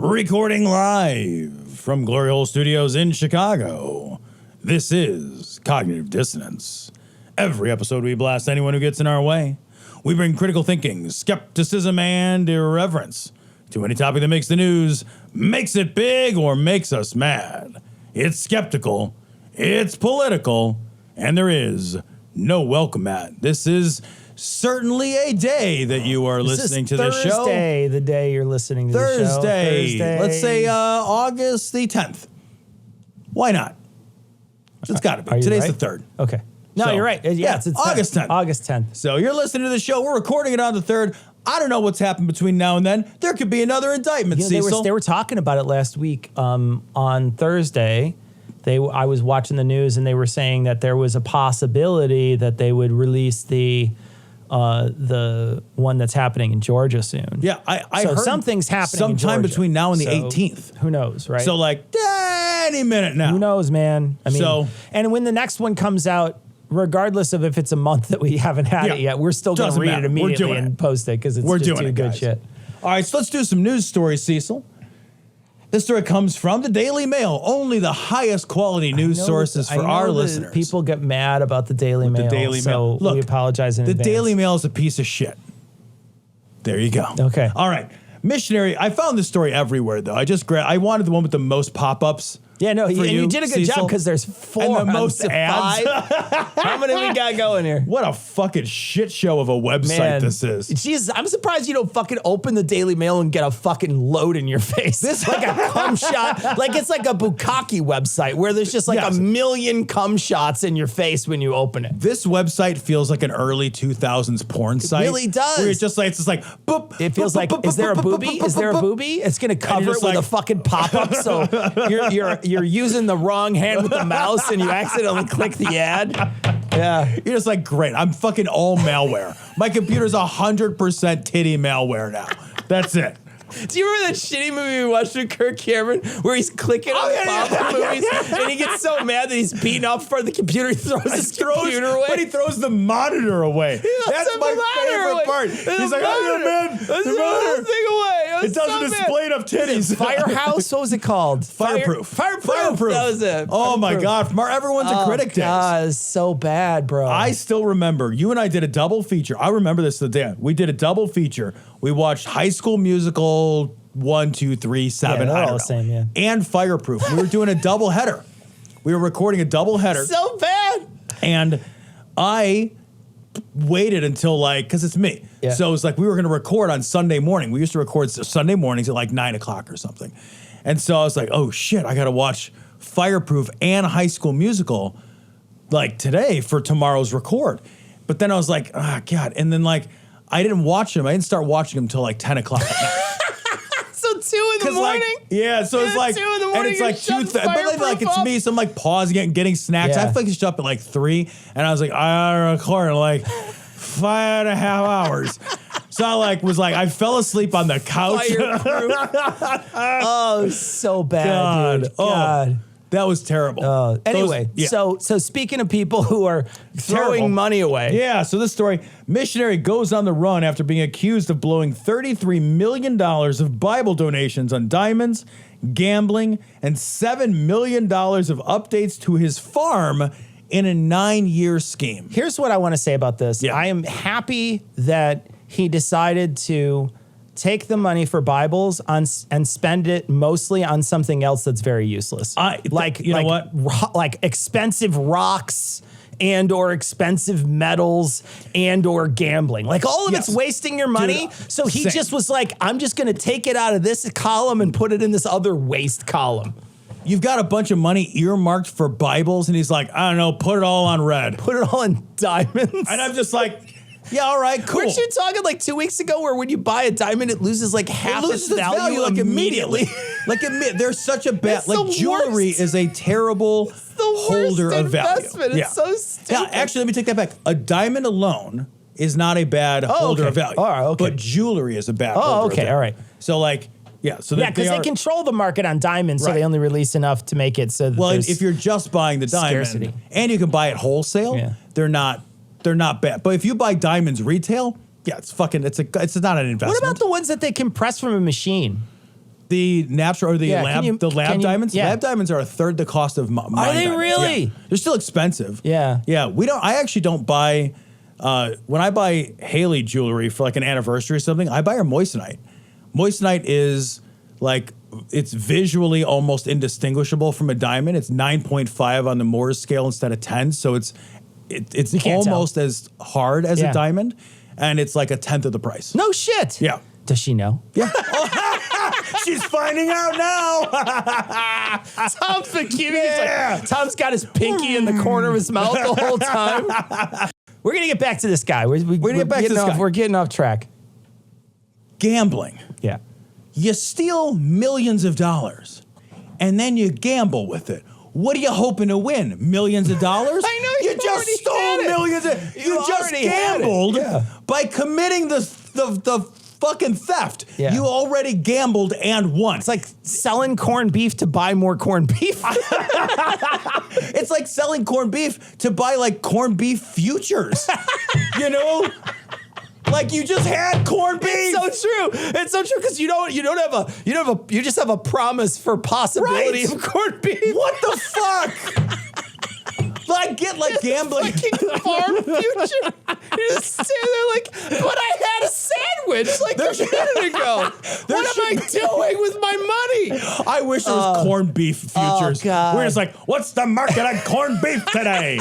Recording live from Glory Hole Studios in Chicago. This is Cognitive Dissonance. Every episode we blast anyone who gets in our way. We bring critical thinking, skepticism, and irreverence to any topic that makes the news, makes it big, or makes us mad. It's skeptical, it's political, and there is no welcome mat. This is certainly a day that you are listening to this show. Thursday, the day you're listening to the show. Thursday. Let's say August the 10th. Why not? It's got to be. Today's right? the 3rd. Okay. No, So, you're right. yeah, It's August 10th. August 10th. So you're listening to the show. We're recording it on the 3rd. I don't know what's happened between now and then. There could be another indictment, Cecil. They were talking about it last week on Thursday. I was watching the news, and they were saying that there was a possibility that they would release the one that's happening in Georgia soon. Yeah, I so heard something's happening sometime in Georgia. between now and the So 18th. Who knows, right? So like any minute now. Who knows, man? I mean, So- and when the next one comes out, regardless of if it's a month that we haven't had it yet, we're still going to Doesn't read matter. it We're immediately doing and it. post it because it's We're just doing too it, good guys. shit. All right, so let's do some news stories, Cecil. This story comes from the Daily Mail, only the highest quality news sources for our listeners. People get mad about the Daily Mail. The Daily so Mail. Look, we apologize in the advance. Daily Mail is a piece of shit. There you go. Okay. All right. Missionary, I found this story everywhere, though. I wanted the one with the most pop-ups. Yeah, no, and you did a good Cecil. job because there's 4 And the most ads. How many we got going here? What a fucking shit show of a website this is. Jesus, I'm surprised you don't fucking open the Daily Mail and get a fucking load in your face. This like a cum shot, like it's like a bukkake website where there's just like a million cum shots in your face when you open it. This website feels like an early 2000s porn site. It really does. Where it's just like, boop. It feels like, is there a booby? Is there a booby? It's going to cover it with a fucking pop-up, so you're using the wrong hand with the mouse and you accidentally click the ad. Yeah. You're just like, great, I'm fucking all malware. My computer's 100% titty malware now. That's it. Do you remember that shitty movie we watched with Kirk Cameron where he's clicking on pop-up movies and he gets so mad that he's beating up for the computer, he throws his computer away? But he throws the monitor away. That's my favorite part. He's like, oh, man, the monitor thing away. It doesn't display enough titties. Firehouse? What was it called? Fireproof. Fireproof. That was it. Oh, my God. From our Everyone's a Critic days. God, it's so bad, bro. I still remember, you and I did a double feature. I remember this the day. We did a double feature. We watched High School Musical 1, 2, 3, 7, they're I all don't know. the same, yeah. And Fireproof. We were doing a double header. We were recording a double header. So bad. And I waited until because it's me. Yeah. So it was like we were going to record on Sunday morning. We used to record Sunday mornings at like 9 o'clock or something. And so I was like, oh shit, I got to watch Fireproof and High School Musical like today for tomorrow's record. But then I was like, oh God. And then I didn't watch them. I didn't start watching them until like 10 o'clock at night. So 2 in the morning? So it's like, 2 in the morning, and it's like you're 2, shutting but then it's Fireproof me, so I'm like pausing it and getting snacks. Yeah. I finished up at like 3, and I was like, I gotta record in like 5.5 hours. So I fell asleep on the couch. Oh, so bad, dude. God. That was terrible. Anyway, so speaking of people who are throwing money away. Yeah, so this story, missionary goes on the run after being accused of blowing $33 million of Bible donations on diamonds, gambling, and $7 million of updates to his farm in a 9-year scheme. Here's what I want to say about this. Yeah. I am happy that he decided to take the money for Bibles and spend it mostly on something else that's very useless. Like expensive rocks and or expensive metals and or gambling. Like all of it's wasting your money. Dude, so he just was like, I'm just going to take it out of this column and put it in this other waste column. You've got a bunch of money earmarked for Bibles, and he's like, I don't know, put it all on red. Put it all in diamonds. And I'm just like, yeah, all right, cool. Weren't you talking like 2 weeks ago where when you buy a diamond, it loses like half its value like immediately. There's such a bad, jewelry is a terrible holder of value. It's so stupid. Yeah, actually, let me take that back. A diamond alone is not a bad holder of value. All right, okay. But jewelry is a bad holder of value. All right. So because they control the market on diamonds, so they only release enough to make it so that if you're just buying the diamond, scarcity. And you can buy it wholesale, they're not bad. But if you buy diamonds retail, it's not an investment. What about the ones that they compress from a machine? The natural or the lab diamonds. Yeah. Lab diamonds are a third the cost of mine. Are they diamonds. really? Yeah. They're still expensive. Yeah. Yeah. I actually don't buy. When I buy Haley jewelry for like an anniversary or something, I buy her moissanite. Moissanite is like it's visually almost indistinguishable from a diamond. It's 9.5 on the Mohs scale instead of 10, so it's almost as hard as a diamond, and it's like a tenth of the price. No shit. Yeah. Does she know? Yeah. She's finding out now. Tom's been keeping Tom's got his pinky in the corner of his mouth the whole time. We're going to get back to this guy. We're going to get back to this guy. We're getting off track. Gambling. Yeah. You steal millions of dollars, and then you gamble with it. What are you hoping to win? Millions of dollars? I know you just stole millions. You just gambled by committing the fucking theft. Yeah. You already gambled and won. It's like selling corned beef to buy more corned beef. It's like selling corned beef to buy like corned beef futures. You know? Like you just had corned beef. It's so true. It's so true because you just have a promise for possibility of corned beef. What the fuck? Like gambling. Fucking farm future. You just stand there like, but I had a sandwich like a minute ago. What am I doing with my money? I wish there was corned beef futures. Oh, God. We're just like, what's the market on corned beef today?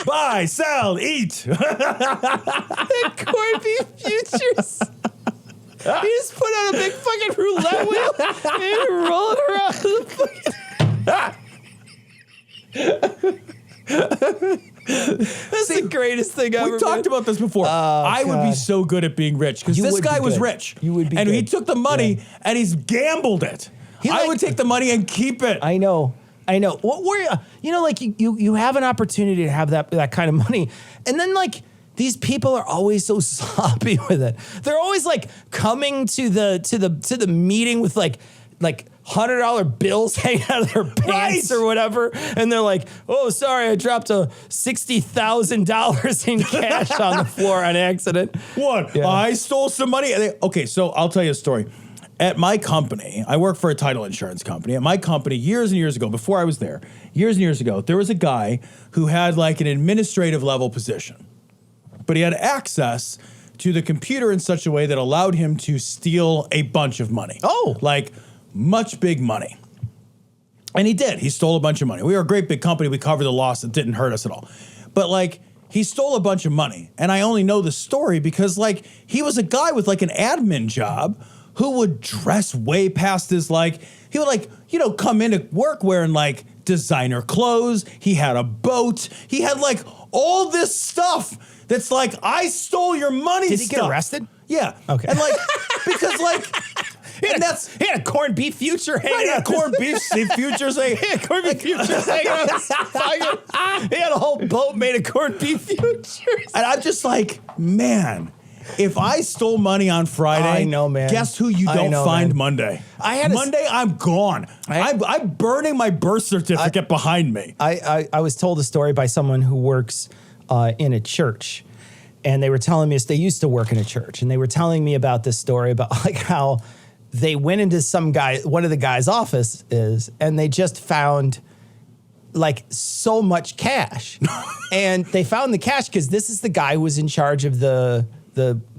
Buy, sell, eat. The corned beef futures. You just put on a big fucking roulette wheel and you roll it around the fucking... That's the greatest thing ever. We talked about this before. I would be so good at being rich because this guy was rich. You would be and good. He took the money and he's gambled it. I would take the money and keep it. I know. What were you have an opportunity to have that kind of money, and then like these people are always so sloppy with it. They're always like coming to the meeting with like $100 bills hanging out of their pants or whatever, and they're like, "Oh, sorry, I dropped $60,000 in cash on the floor on accident." What? Yeah. I stole some money. Okay, so I'll tell you a story. At my company, I work for a title insurance company. At my company, years and years ago, before I was there, there was a guy who had like an administrative level position, but he had access to the computer in such a way that allowed him to steal a bunch of money. Oh, like much big money. And he did. He stole a bunch of money. We were a great big company. We covered the loss. It didn't hurt us at all. But like, he stole a bunch of money. And I only know the story because like, he was a guy with like an admin job who would dress way past his like, he would like, come into work wearing like designer clothes. He had a boat. He had like all this stuff that's like, I stole your money. Did he get arrested? Yeah. Okay. And like, because like, he had a corned beef future hanging out. Corned beef futures. He had corned beef futures hanging out. He had a whole boat made of corned beef futures. And I'm just like, man, if I stole money on Friday, I know, man. Guess who you don't find man. Monday? Monday, I'm gone. I'm burning my birth certificate behind me. I was told a story by someone who works in a church. And they were telling me, they used to work in a church. And they were telling me about this story about like how they went into one of the guy's offices, and they just found like so much cash. And they found the cash because this is the guy who was in charge of the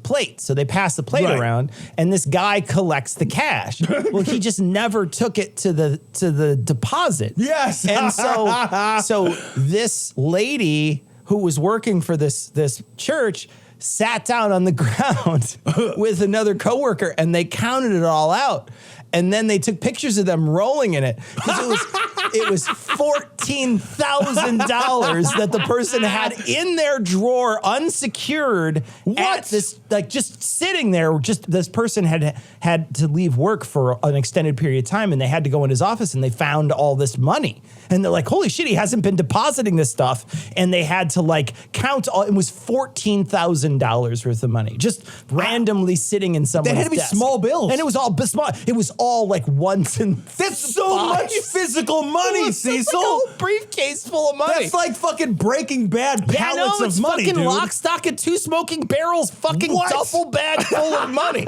plate. So they pass the plate around, and this guy collects the cash. Well, he just never took it to the deposit. Yes. And so this lady who was working for this church sat down on the ground with another coworker, and they counted it all out. And then they took pictures of them rolling in it. It was $14,000 that the person had in their drawer, unsecured. What? At this, like just sitting there. Just this person had to leave work for an extended period of time, and they had to go in his office, and they found all this money. And they're like, "Holy shit, he hasn't been depositing this stuff." And they had to like count all. It was $14,000 worth of money, just randomly sitting in someone's desk. That had to be small bills, and it was all small. It was all like ones and that's so much physical money, Cecil. Like a whole briefcase full of money. That's like fucking Breaking Bad pallets of money, fucking dude. lock, stock, and two smoking barrels. Fucking duffel bag full of money.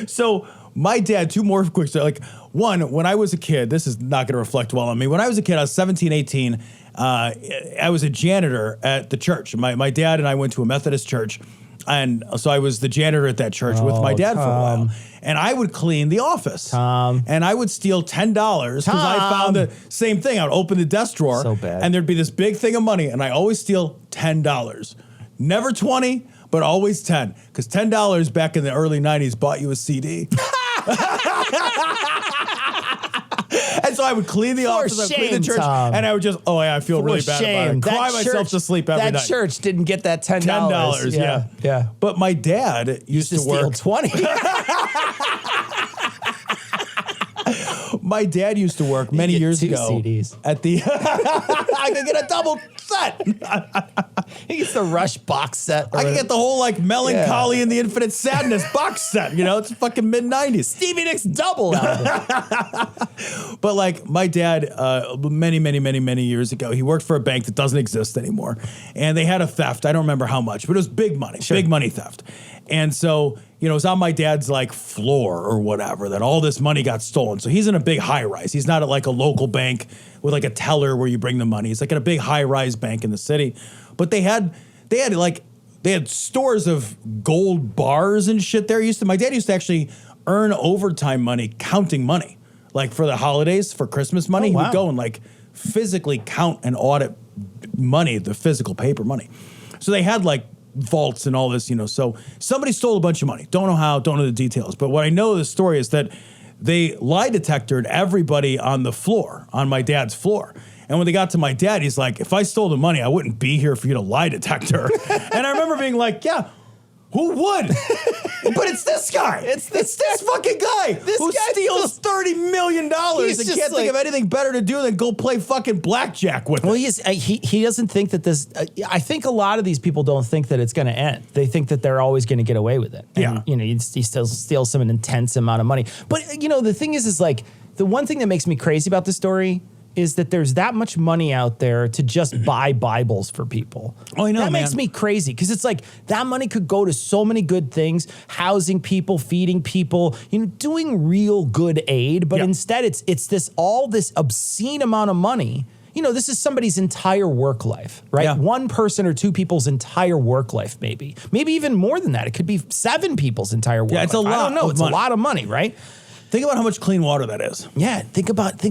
So my dad, two more quick stories. Like, one, when I was a kid, this is not going to reflect well on me. When I was a kid, I was 17, 18. I was a janitor at the church. My dad and I went to a Methodist church. And so I was the janitor at that church with my dad for a while. And I would clean the office. And I would steal $10 because I found the same thing. I would open the desk drawer. So bad. And there'd be this big thing of money. And I always steal $10. Never 20, but always 10. Because $10 back in the early 90s bought you a CD. And so I would clean the office, I would clean the church, and I would just, I feel really bad about it. Cry myself to sleep every night. That church didn't get that $10. $10, yeah. But my dad used to work. Steal 20. My dad used to work many years ago CDs. at the. I could get a double set. He gets the Rush box set. I could get the whole Melancholy and the Infinite Sadness box set. It's fucking mid '90s. Stevie Nicks double album. But my dad, many years ago, he worked for a bank that doesn't exist anymore, and they had a theft. I don't remember how much, but it was big money, big money theft. And so, it was on my dad's floor or whatever that all this money got stolen. So he's in a big high rise. He's not at a local bank with a teller where you bring the money. He's at a big high rise bank in the city. But they had stores of gold bars and shit there. My dad used to actually earn overtime money counting money. For the holidays, for Christmas money, he would go and physically count and audit money, the physical paper money. So they had vaults and all this, so somebody stole a bunch of money. Don't know how, don't know the details. But what I know of the story is that they lie detectored everybody on the floor, on my dad's floor. And when they got to my dad, he's like, if I stole the money, I wouldn't be here for you to lie detector. And I remember being like, yeah, who would? But it's this guy. It's this fucking guy who steals $30 million and can't think of anything better to do than go play fucking blackjack with it. Well, he doesn't think that this. I think a lot of these people don't think that it's going to end. They think that they're always going to get away with it. And, he still steals some intense amount of money. But the thing is the one thing that makes me crazy about this story is that there's that much money out there to just buy Bibles for people. Oh, I know, that makes me crazy because it's that money could go to so many good things, housing people, feeding people, doing real good aid. But instead, it's this obscene amount of money. This is somebody's entire work life, right? Yeah. One person or two people's entire work life, maybe even more than that. It could be 7 people's entire work life. It's a lot. I don't know. It's a lot of money, right? Think about how much clean water that is. Yeah, think about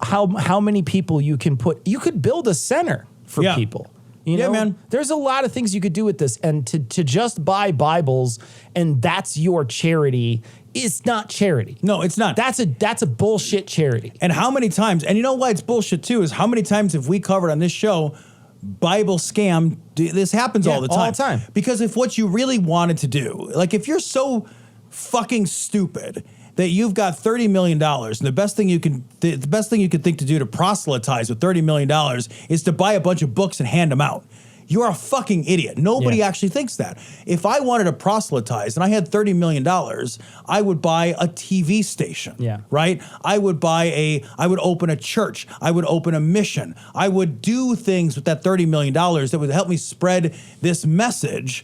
how many people you can put. You could build a center for people. Man. There's a lot of things you could do with this, and to just buy Bibles and that's your charity is not charity. No, it's not. That's a bullshit charity. And how many times? And you know why it's bullshit too? Is how many times have we covered on this show Bible scam? This happens all the time. All the time. Because if what you really wanted to do, if you're so fucking stupid that you've got $30 million, and the best thing you can think to do to proselytize with $30 million is to buy a bunch of books and hand them out. You're a fucking idiot. Nobody actually thinks that. If I wanted to proselytize and I had $30 million, I would buy a TV station. Yeah. Right? I would open a church. I would open a mission. I would do things with that $30 million that would help me spread this message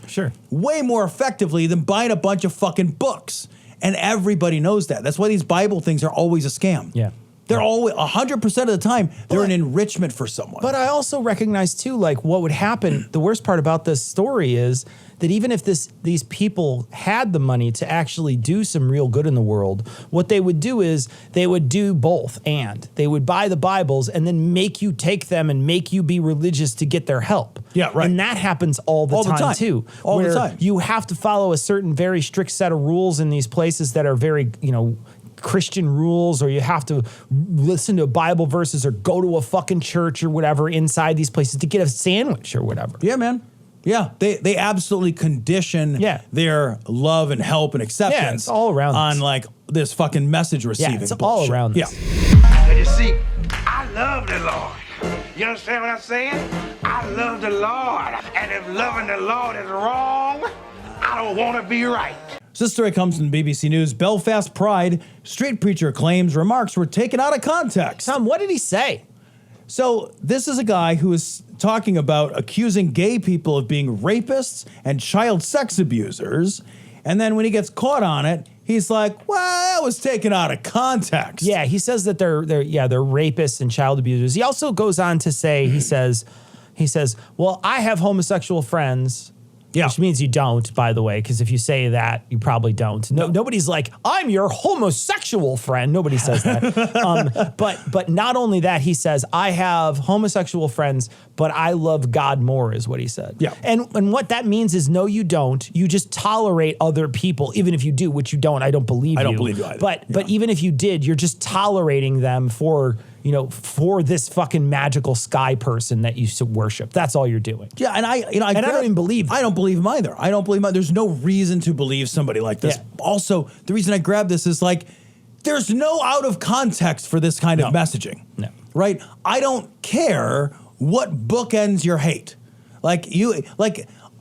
way more effectively than buying a bunch of fucking books. And everybody knows that. That's why these Bible things are always a scam. Yeah. They're always 100% of the time. They're an enrichment for someone. But I also recognize too, what would happen. The worst part about this story is that even if these people had the money to actually do some real good in the world, what they would do is they would do both, and they would buy the Bibles and then make you take them and make you be religious to get their help. Yeah, right. And that happens all the time too. All the time. You have to follow a certain very strict set of rules in these places that are very, Christian rules, or you have to listen to Bible verses or go to a fucking church or whatever inside these places to get a sandwich or whatever. Yeah, man. Yeah, they absolutely condition their love and help and acceptance. Yeah, it's all around on this fucking message receiving. Yeah, it's bullshit. all around this. Yeah. But you see, I love the Lord. You understand what I'm saying? I love the Lord. And if loving the Lord is wrong, I don't want to be right. So this story comes from BBC News. Belfast Pride, street preacher claims remarks were taken out of context. Tom, what did he say? So this is a guy who is talking about accusing gay people of being rapists and child sex abusers. And then when he gets caught on it, he's like, well, that was taken out of context. Yeah, he says that they're rapists and child abusers. He also goes on to say, he says, well, I have homosexual friends. Yeah. Which means you don't, by the way, because if you say that, you probably don't. Nobody's like, I'm your homosexual friend. Nobody says that. But not only that, he says, I have homosexual friends, but I love God more, is what he said. Yeah. And what that means is, no, you don't. You just tolerate other people, even if you do, which you don't. I don't believe you. I don't believe you either. But even if you did, you're just tolerating them for this fucking magical sky person that you worship. That's all you're doing. Yeah, and I don't even believe them. I don't believe him either. I don't believe him. There's no reason to believe somebody like this. Yeah. Also, the reason I grabbed this is like, there's no out of context for this kind of messaging. No. Right? I don't care what bookends your hate.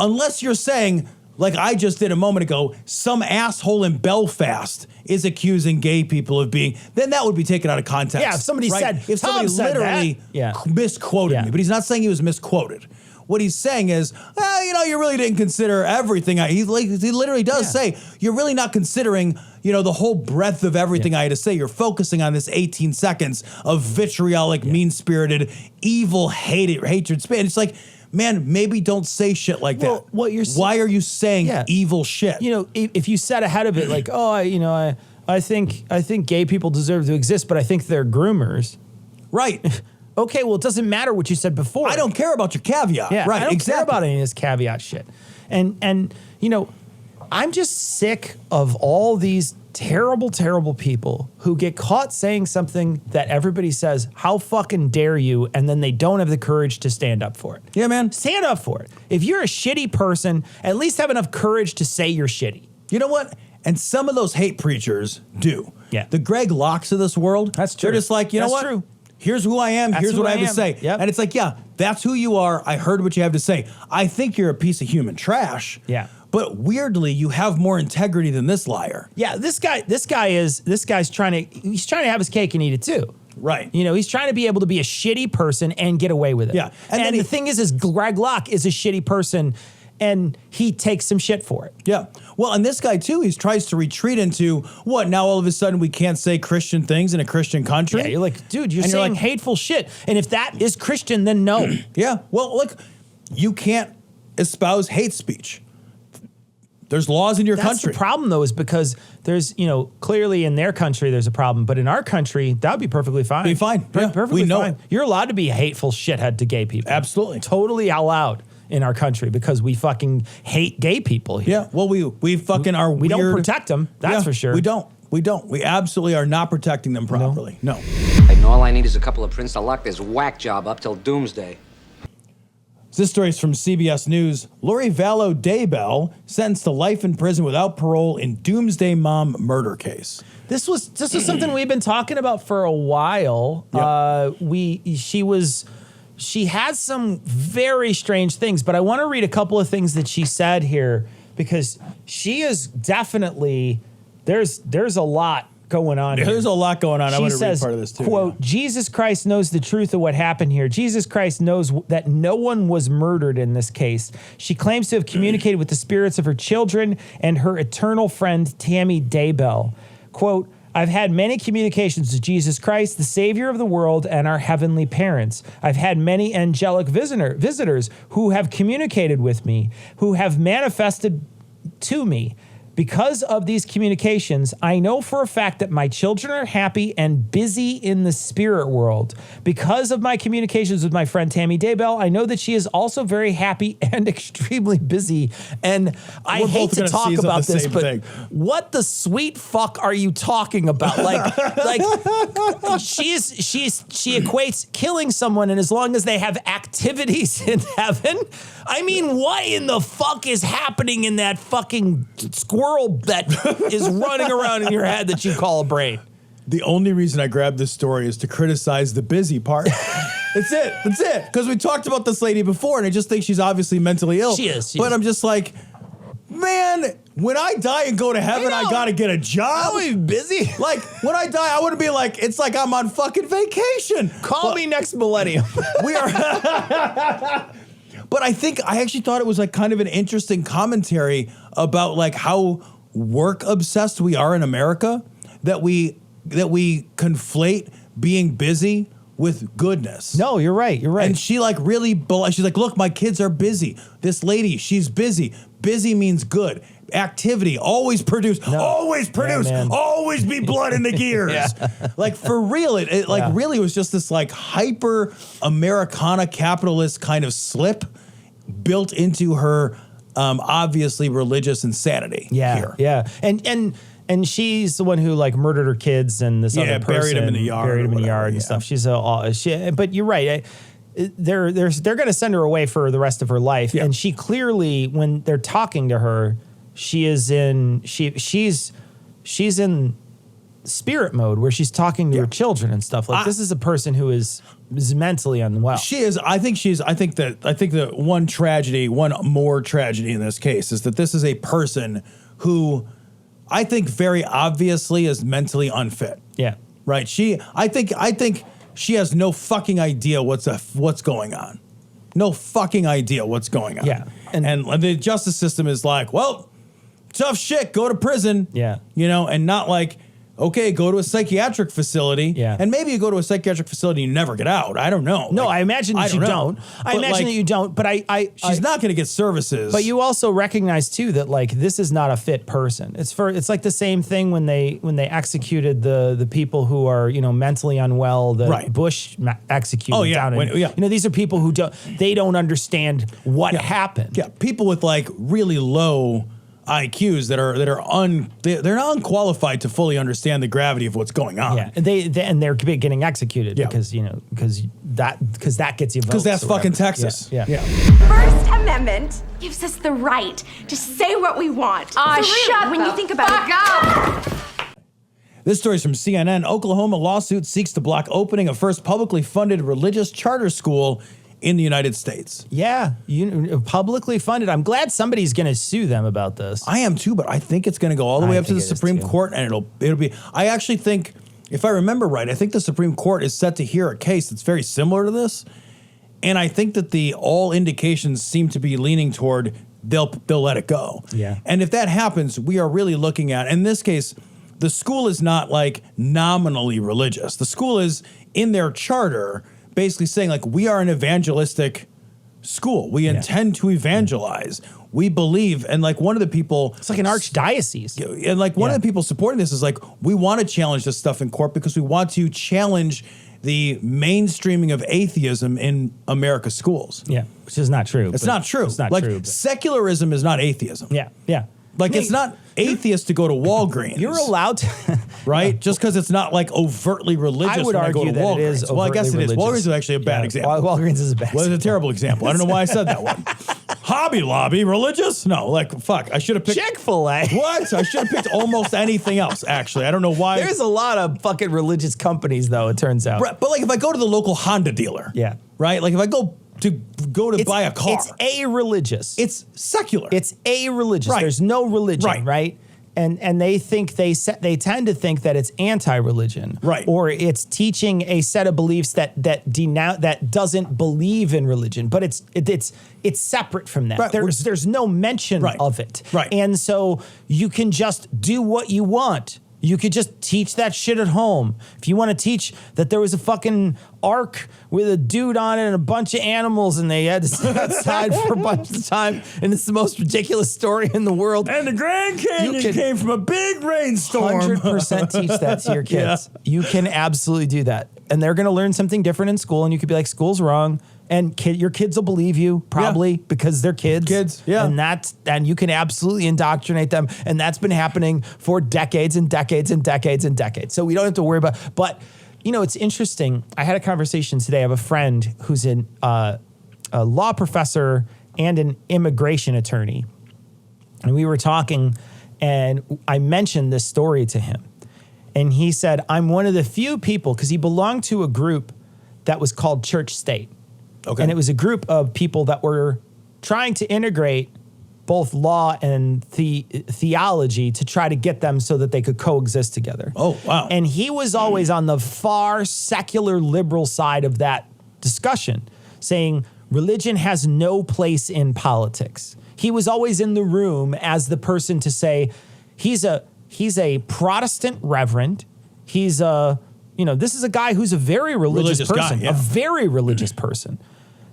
Unless you're saying, like I just did a moment ago, some asshole in Belfast is accusing gay people of being, then that would be taken out of context. Yeah, if somebody said, if somebody literally misquoted me, but he's not saying he was misquoted. What he's saying is, you really didn't consider everything. He literally does say, you're really not considering, the whole breadth of everything I had to say. You're focusing on this 18 seconds of vitriolic, mean-spirited, evil, hatred spin. It's like, man, maybe don't say shit like that. What you're Why are you saying evil shit? If you said ahead of it, like, I think gay people deserve to exist, but I think they're groomers. Right. Okay, well, it doesn't matter what you said before. I don't care about your caveat. Yeah, right, I don't care about any of this caveat shit. And I'm just sick of all these terrible, terrible people who get caught saying something that everybody says, how fucking dare you, and then they don't have the courage to stand up for it. Yeah, man. Stand up for it. If you're a shitty person, at least have enough courage to say you're shitty. You know what? And some of those hate preachers do. Yeah. The Greg Locks of this world. That's true. They're just like, you know what? True. Here's who I am. Here's what I have to say. Yep. And it's like, yeah, that's who you are. I heard what you have to say. I think you're a piece of human trash. Yeah. But weirdly, you have more integrity than this liar. Yeah, this guy's trying to have his cake and eat it too. Right. He's trying to be able to be a shitty person and get away with it. Yeah. And the thing is Greg Locke is a shitty person and he takes some shit for it. Yeah. Well, and this guy too, he tries to retreat into what? Now all of a sudden we can't say Christian things in a Christian country? Yeah, you're like, dude, you're saying hateful shit. And if that is Christian, then no. Yeah. Well, look, you can't espouse hate speech. There's laws in your country. That's the problem, though, is because there's, clearly in their country there's a problem, but in our country that would be perfectly fine. Be fine. Yeah, perfectly we know fine. You're allowed to be a hateful shithead to gay people. Absolutely. Totally allowed in our country because we fucking hate gay people here. Yeah. Well, we fucking are weird. We don't protect them. That's for sure. We don't. We absolutely are not protecting them properly. No. And all I need is a couple of prints to lock this whack job up till doomsday. This story is from CBS News. Lori Vallo Daybell sentenced to life in prison without parole in Doomsday Mom murder case. This was something we've been talking about for a while. Yep. She had some very strange things, but I want to read a couple of things that she said here because she is definitely there's a lot going on. There's a lot going on. I want to read says, part of this too. Quote, yeah. Jesus Christ knows the truth of what happened here. Jesus Christ knows that no one was murdered in this case. She claims to have communicated with the spirits of her children and her eternal friend, Tammy Daybell. Quote, I've had many communications with Jesus Christ, the Savior of the world, and our heavenly parents. I've had many angelic visitors who have communicated with me, who have manifested to me. Because of these communications, I know for a fact that my children are happy and busy in the spirit world. Because of my communications with my friend Tammy Daybell, I know that she is also very happy and extremely busy. And I hate to talk about this, but what the sweet fuck are you talking about? She equates killing someone, and as long as they have activities in heaven, I mean, what in the fuck is happening in that fucking squirrel that is running around in your head that you call a brain? The only reason I grabbed this story is to criticize the busy part. That's it. Because we talked about this lady before, and I just think she's obviously mentally ill. She is. I'm just like, man, when I die and go to heaven, I gotta get a job. Are we busy? Like, when I die, I want to be like, it's like I'm on fucking vacation. Call me next millennium. We are... But I actually thought it was like kind of an interesting commentary about like how work obsessed we are in America that we conflate being busy with goodness. No, you're right. You're right. And she like really, she's like, look, my kids are busy. This lady, she's busy. Busy means good. Activity, always produce, always be blood in the gears. Like for real, it like really was just this like hyper Americana capitalist kind of slip built into her obviously religious insanity. Yeah. And she's the one who like murdered her kids and this other person buried him in the yard, and stuff. She's but you're right. They're going to send her away for the rest of her life. Yeah. And she clearly, when they're talking to her, she's in spirit mode where she's talking to her children and stuff. Like this is a person who is mentally unwell. She is. I think the one more tragedy in this case is that this is a person who I think very obviously is mentally unfit. Yeah. Right. I think she has no fucking idea what's going on. No fucking idea what's going on. Yeah. And the justice system is like, well, tough shit, go to prison. Yeah. And not like, okay, go to a psychiatric facility. Yeah. And maybe you go to a psychiatric facility and you never get out. I don't know. No, I imagine that you don't. I imagine that you don't, but she's not going to get services. But you also recognize too that like this is not a fit person. It's like the same thing when they executed the people who are, mentally unwell, Bush executed. Oh yeah. Down these are people who don't understand what happened. Yeah. People with like really low IQs they're not unqualified to fully understand the gravity of what's going on. Yeah, and they're getting executed because that gets you votes. Because that's fucking Texas. Yeah. First Amendment gives us the right to say what we want. Shut when you think about it. This story is from CNN. Oklahoma lawsuit seeks to block opening of first publicly funded religious charter school in the United States. Yeah, publicly funded. I'm glad somebody's going to sue them about this. I am too, but I think it's going to go all the way up to the Supreme Court, and it'll be. I actually think, if I remember right, I think the Supreme Court is set to hear a case that's very similar to this, and I think that all indications seem to be leaning toward they'll let it go. Yeah. And if that happens, we are really looking at, in this case, the school is not like nominally religious. The school is in their charter basically saying like, we are an evangelistic school. We intend to evangelize. We believe, and like one of the people, it's like an archdiocese, and like one of the people supporting this is like, we want to challenge this stuff in court because we want to challenge the mainstreaming of atheism in America's schools. Yeah, which is not true. It's not true. It's not like, true. Secularism is not atheism. Yeah. Like, it's not atheist to go to Walgreens. You're allowed to. Right? Just because it's not, like, overtly religious. I would argue that it is overtly Well, I guess it is. religious. Walgreens is actually a bad example. Walgreens is a bad example. Well, it's a terrible example. I don't know why I said that one. Hobby Lobby, religious? No, like, fuck. I should have picked... Chick-fil-A. What? I should have picked almost anything else, actually. I don't know why. There's a lot of fucking religious companies, though, it turns out. But, like, if I go to the local Honda dealer... Yeah. Right? Like, if I go to buy a car. It's a-religious. It's secular. It's a-religious. Right. There's no religion, right? And they think they tend to think that it's anti-religion, right? Or it's teaching a set of beliefs that doesn't believe in religion, but it's separate from that. Right. There's no mention of it, right? And so you can just do what you want. You could just teach that shit at home. If you want to teach that there was a fucking ark with a dude on it and a bunch of animals and they had to sit outside for a bunch of time and it's the most ridiculous story in the world. And the Grand Canyon came from a big rainstorm. 100% teach that to your kids. Yeah. You can absolutely do that. And they're going to learn something different in school and you could be like, school's wrong. And your kids will believe you probably because they're kids. Yeah. And you can absolutely indoctrinate them. And that's been happening for decades and decades and decades and decades. So we don't have to worry about, but it's interesting. I had a conversation today. I have a friend who's a law professor and an immigration attorney. And we were talking and I mentioned this story to him. And he said, I'm one of the few people, because he belonged to a group that was called Church State. Okay. And it was a group of people that were trying to integrate both law and theology to try to get them so that they could coexist together. Oh, wow. And he was always on the far secular liberal side of that discussion, saying religion has no place in politics. He was always in the room as the person to say, He's a Protestant reverend. He's this is a guy who's a very religious person, a very religious person.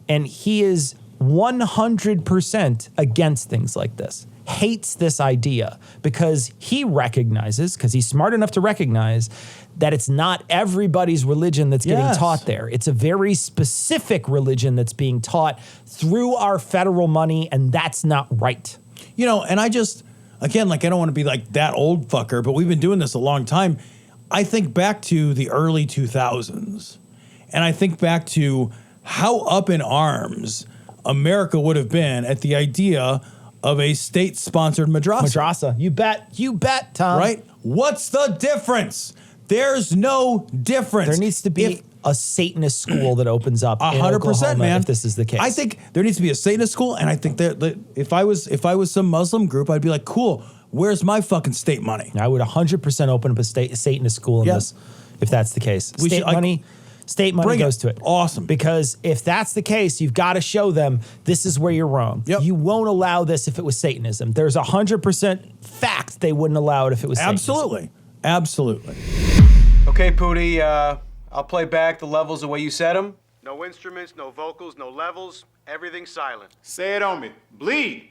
And he is 100% against things like this. Hates this idea because he recognizes, because he's smart enough to recognize that it's not everybody's religion that's getting taught there. It's a very specific religion that's being taught through our federal money, and that's not right. And I just, again, I don't want to be like that old fucker, but we've been doing this a long time. I think back to the early 2000s, and I think back to how up in arms America would have been at the idea of a state-sponsored madrasa. Madrasa. You bet, Tom. Right? What's the difference? There's no difference. There needs to be a Satanist school that opens up 100%, man. If this is the case. I think there needs to be a Satanist school, and I think that if I was some Muslim group, I'd be like, cool, where's my fucking state money? I would 100% open up a Satanist school in this, if that's the case. State money goes to it. Awesome. Because if that's the case, you've got to show them this is where you're wrong. Yep. You won't allow this if it was Satanism. There's 100% fact they wouldn't allow it if it was Satanism. Absolutely. Okay, Pootie, I'll play back the levels the way you said them. No instruments, no vocals, no levels, everything silent. Say it on me. Bleed.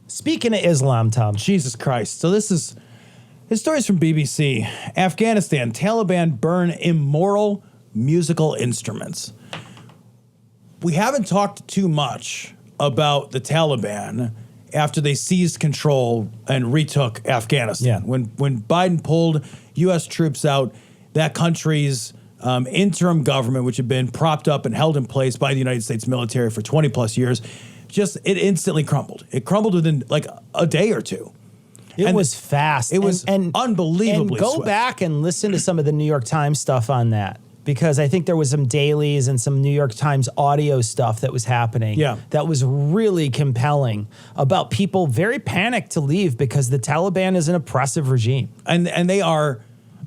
Speaking of Islam, Tom. Jesus Christ. So this story's from BBC. Afghanistan, Taliban burn immoral musical instruments. We haven't talked too much about the Taliban after they seized control and retook Afghanistan. Yeah. When Biden pulled U.S. troops out, that country's interim government, which had been propped up and held in place by the United States military for 20 plus years, it instantly crumbled. It crumbled within a day or two. It was fast. It was unbelievably And go swift. back and listen to some of the New York Times stuff on that, because I think there was some dailies and some New York Times audio stuff that was happening. Yeah. That was really compelling about people very panicked to leave because the Taliban is an oppressive regime. And they are,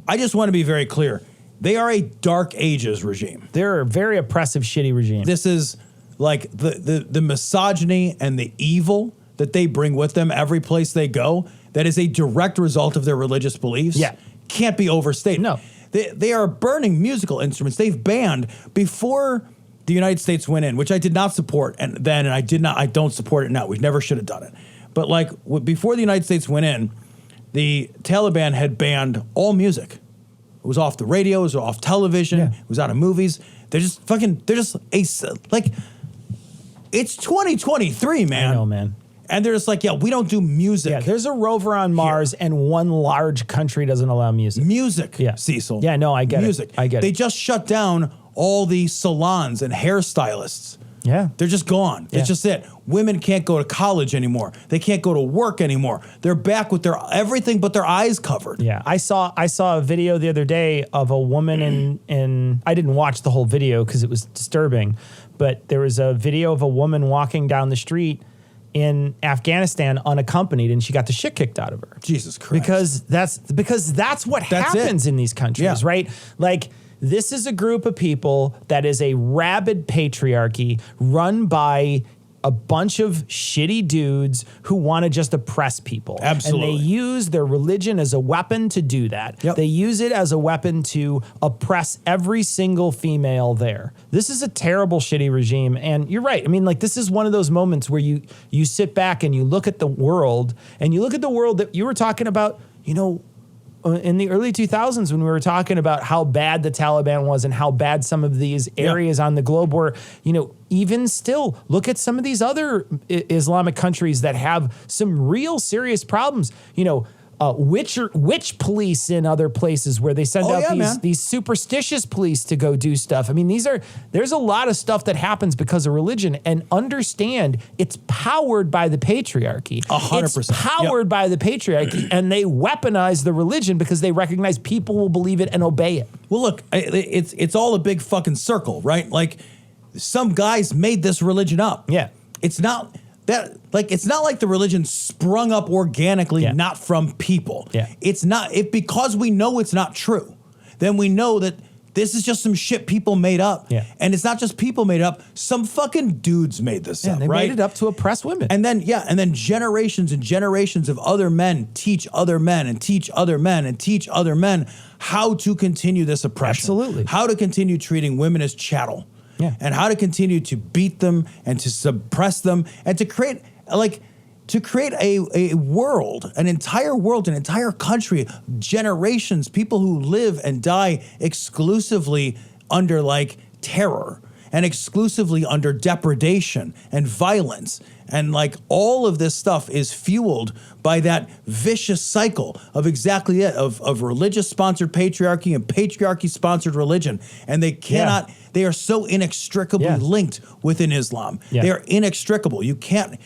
I just want to be very clear, they are a dark ages regime. They're a very oppressive, shitty regime. This is like the misogyny and the evil that they bring with them every place they go. That is a direct result of their religious beliefs. Yeah. Can't be overstated. No. They are burning musical instruments. They've banned, before the United States went in, which I did not support and I don't support it now. We never should have done it. But before the United States went in, the Taliban had banned all music. It was off the radio, it was off television, It was out of movies. It's 2023, man. I know, man. And they're just like, we don't do music. Yeah, there's a rover on Mars, and one large country doesn't allow music. Cecil. Yeah, no, I get music. it. I get They it. just shut down all the salons and hairstylists. Yeah. They're just gone. Yeah. That's just it. Women can't go to college anymore. They can't go to work anymore. They're back with their everything but their eyes covered. Yeah, I saw a video the other day of a woman in I didn't watch the whole video because it was disturbing, but there was a video of a woman walking down the street in Afghanistan unaccompanied, and she got the shit kicked out of her. Jesus Christ. Because that's what happens in these countries, right? Like, this is a group of people that is a rabid patriarchy run by a bunch of shitty dudes who want to just oppress people. Absolutely. And they use their religion as a weapon to do that. Yep. They use it as a weapon to oppress every single female there. This is a terrible, shitty regime. And you're right. I mean, this is one of those moments where you sit back and you look at the world, and you look at the world that you were talking about, in the early 2000s, when we were talking about how bad the Taliban was and how bad some of these areas on the globe were, even still, look at some of these other Islamic countries that have some real serious problems. Witch police in other places where they send out these superstitious police to go do stuff. I mean, there's a lot of stuff that happens because of religion, and understand it's powered by the patriarchy. 100%. It's powered by the patriarchy, and they weaponize the religion because they recognize people will believe it and obey it. Well, look, it's all a big fucking circle, right? Like, some guys made this religion up. Yeah. It's not like the religion sprung up organically, not from people. Yeah. It's not, because we know it's not true, then we know that This is just some shit people made up. Yeah. And it's not just people made it up. Some fucking dudes made this up, they right? made it up to oppress women. And then, and then generations and generations of other men teach other men and teach other men and teach other men how to continue this oppression. Absolutely. How to continue treating women as chattel. Yeah. And how to continue to beat them and to suppress them and to create a world, an entire world, an entire country, generations, people who live and die exclusively under like terror and exclusively under depredation and violence. And like all of this stuff is fueled by that vicious cycle of exactly it, of religious sponsored patriarchy and patriarchy sponsored religion. And they cannot, they are so inextricably linked within Islam. Yeah. They are inextricable. You can't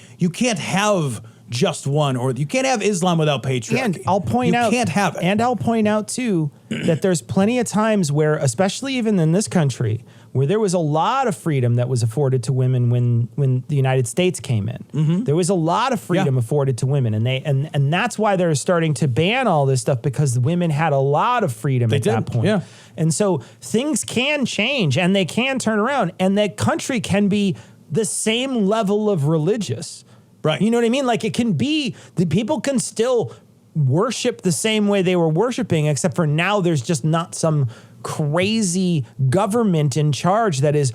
have just one, or you can't have Islam without patriarchy. And I'll point out, you can't have it. And I'll point out too that there's plenty of times where, especially even in this country, where there was a lot of freedom that was afforded to women when the United States came in. Mm-hmm. There was a lot of freedom afforded to women, and that's why they're starting to ban all this stuff, because women had a lot of freedom at that point. Yeah. And so things can change and they can turn around, and that country can be the same level of religious. Right. You know what I mean? Like, it can be, the people can still worship the same way they were worshiping, except for now there's just not some crazy government in charge that is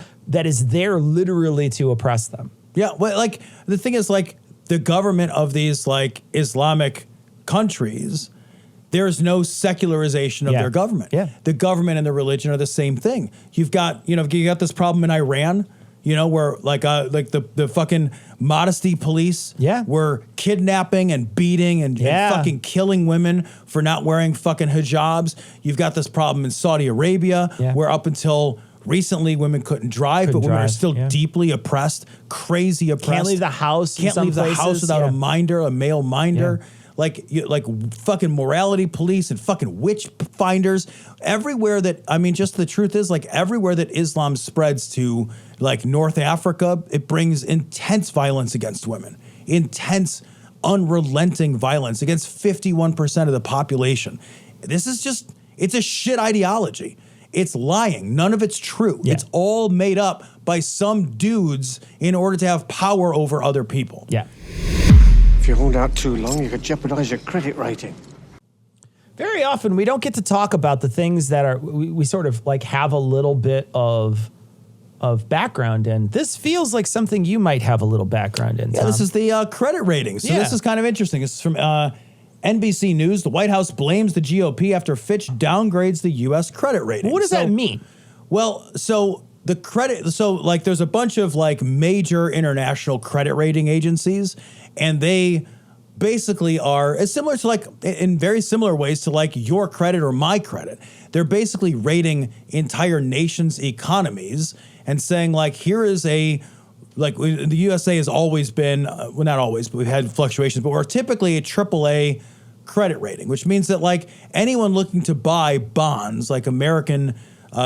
there literally to oppress them. Yeah, well, like the thing is, like the government of these like Islamic countries, there's no secularization of their government. Yeah. The government and the religion are the same thing. You've got this problem in Iran, where like the fucking modesty police were kidnapping and beating and fucking killing women for not wearing fucking hijabs. You've got this problem in Saudi Arabia where up until recently women couldn't drive, but women are still deeply oppressed, crazy oppressed. Can't leave the house. Can't leave the house without a minder, a male minder. Yeah. Like fucking morality police and fucking witch finders everywhere just the truth is, like everywhere that Islam spreads to, like North Africa, it brings intense violence against women, intense, unrelenting violence against 51% of the population. This is just, it's a shit ideology. It's lying. None of it's true. Yeah. It's all made up by some dudes in order to have power over other people. Yeah. If you hold out too long, you could jeopardize your credit rating. Very often we don't get to talk about the things that are, we sort of like have a little bit of background in. This feels like something you might have a little background in, Tom. This is the credit ratings. So this is kind of interesting. This is from NBC News. The White House blames the GOP after Fitch downgrades the U.S. credit rating. What does that mean? Well, so the credit, like there's a bunch of like major international credit rating agencies, and they basically are as similar to like in very similar ways to like your credit or my credit. They're basically rating entire nations' economies and saying like, here is the USA has always been, well, not always, but we've had fluctuations, but we're typically a AAA credit rating, which means that like anyone looking to buy bonds, like American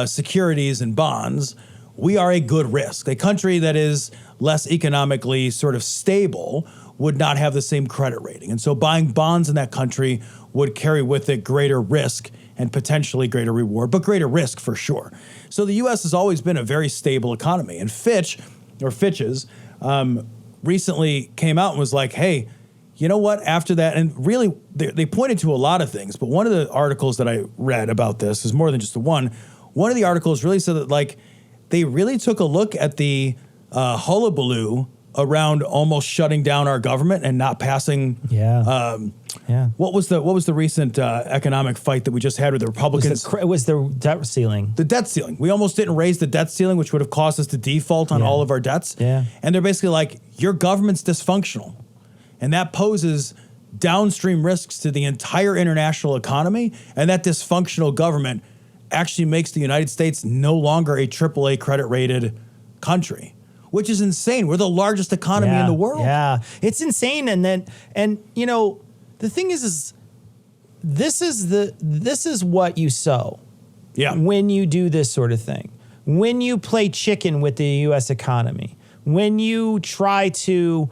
securities and bonds, we are a good risk. A country that is less economically sort of stable would not have the same credit rating. And so buying bonds in that country would carry with it greater risk and potentially greater reward, but greater risk for sure. So the U.S. has always been a very stable economy. And Fitch's recently came out and was like, hey, you know what, after that, and really they pointed to a lot of things, but one of the articles that I read about this is more than just the one. One of the articles really said that like they really took a look at the hullabaloo around almost shutting down our government and not passing. What was the recent economic fight that we just had with the Republicans? It was the debt ceiling. The debt ceiling. We almost didn't raise the debt ceiling, which would have caused us to default on all of our debts. Yeah. And they're basically like, your government's dysfunctional. And that poses downstream risks to the entire international economy. And that dysfunctional government actually makes the United States no longer a AAA credit rated country, which is insane. We're the largest economy in the world. Yeah, it's insane. And you know, the thing is this is what you sow. Yeah. When you do this sort of thing, when you play chicken with the U.S. economy, when you try to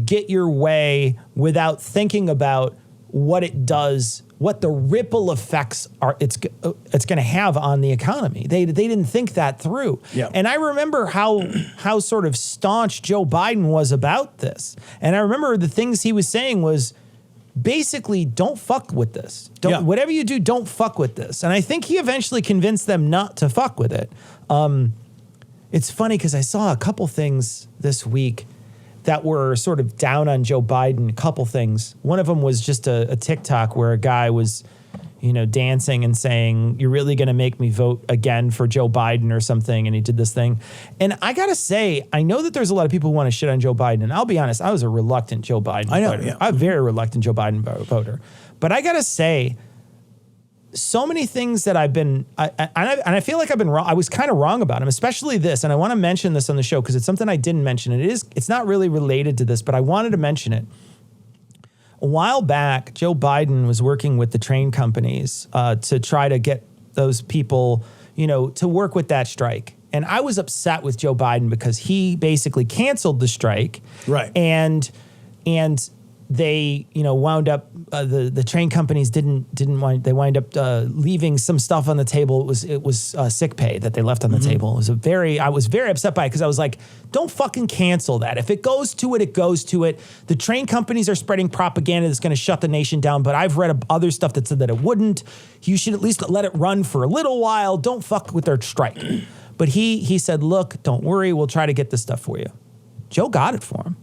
get your way without thinking about what it does what the ripple effects are it's going to have on the economy. They didn't think that through. Yeah. And I remember how sort of staunch Joe Biden was about this. And I remember the things he was saying was basically, don't fuck with this. Whatever you do, don't fuck with this. And I think he eventually convinced them not to fuck with it. It's funny because I saw a couple things this week that were sort of down on Joe Biden, a couple things. One of them was just a TikTok where a guy was, dancing and saying, "You're really going to make me vote again for Joe Biden," or something. And he did this thing. And I got to say, I know that there's a lot of people who want to shit on Joe Biden. And I'll be honest, I was a reluctant Joe Biden voter. Yeah. I'm a very reluctant Joe Biden voter. But I got to say, so many things that I've been, I feel like I've been wrong. I was kind of wrong about him, especially this. And I want to mention this on the show because it's something I didn't mention. It's not really related to this, but I wanted to mention it. A while back, Joe Biden was working with the train companies to try to get those people, to work with that strike. And I was upset with Joe Biden because he basically canceled the strike. Right. And they, wound up, the train companies didn't want, they wind up leaving some stuff on the table. It was sick pay that they left on the table. I was very upset by it because I was like, don't fucking cancel that. If it goes to it, it goes to it. The train companies are spreading propaganda that's going to shut the nation down, but I've read other stuff that said that it wouldn't. You should at least let it run for a little while. Don't fuck with their strike. But he said, look, don't worry. We'll try to get this stuff for you. Joe got it for him.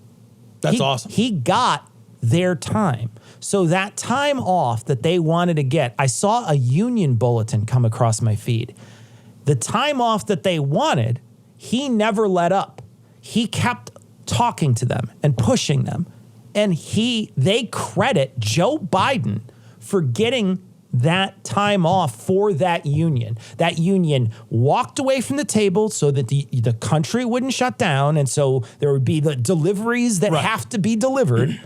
That's awesome. He got their time. So that time off that they wanted to get, I saw a union bulletin come across my feed. The time off that they wanted, he never let up. He kept talking to them and pushing them. And they credit Joe Biden for getting that time off for that union. That union walked away from the table so that the country wouldn't shut down. And so there would be the deliveries that have to be delivered.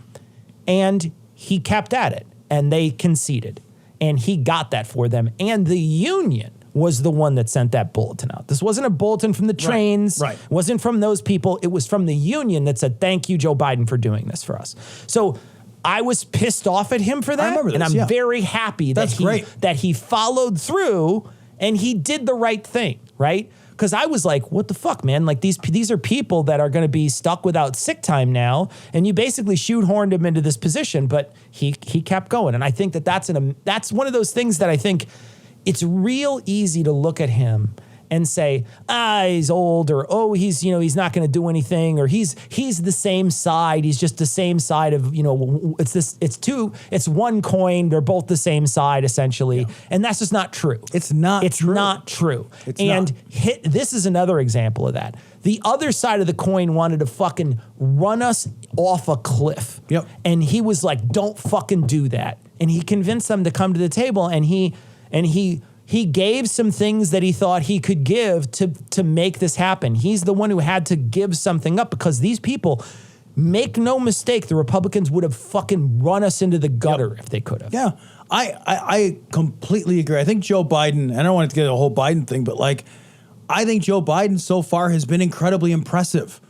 And he kept at it, and they conceded, and he got that for them. And the union was the one that sent that bulletin out. This wasn't a bulletin from the trains. Right. It wasn't from those people. It was from the union that said, thank you, Joe Biden, for doing this for us. So I was pissed off at him for that. I remember this, and I'm very happy that he followed through and he did the right thing, right? Because I was like, what the fuck, man? Like these are people that are going to be stuck without sick time now, and you basically shoehorned him into this position, but he kept going. And I think that's one of those things that I think it's real easy to look at him and say, he's old, or he's not going to do anything, or he's the same side. He's just the same side of, it's one coin. They're both the same side essentially. Yeah. And that's just not true. It's not true. This is another example of that. The other side of the coin wanted to fucking run us off a cliff. Yep. And he was like, don't fucking do that. And he convinced them to come to the table, and he gave some things that he thought he could give to make this happen. He's the one who had to give something up because these people, make no mistake, the Republicans would have fucking run us into the gutter if they could have. Yeah, I completely agree. I think Joe Biden, and I don't want to get a whole Biden thing, but I think Joe Biden so far has been incredibly impressive.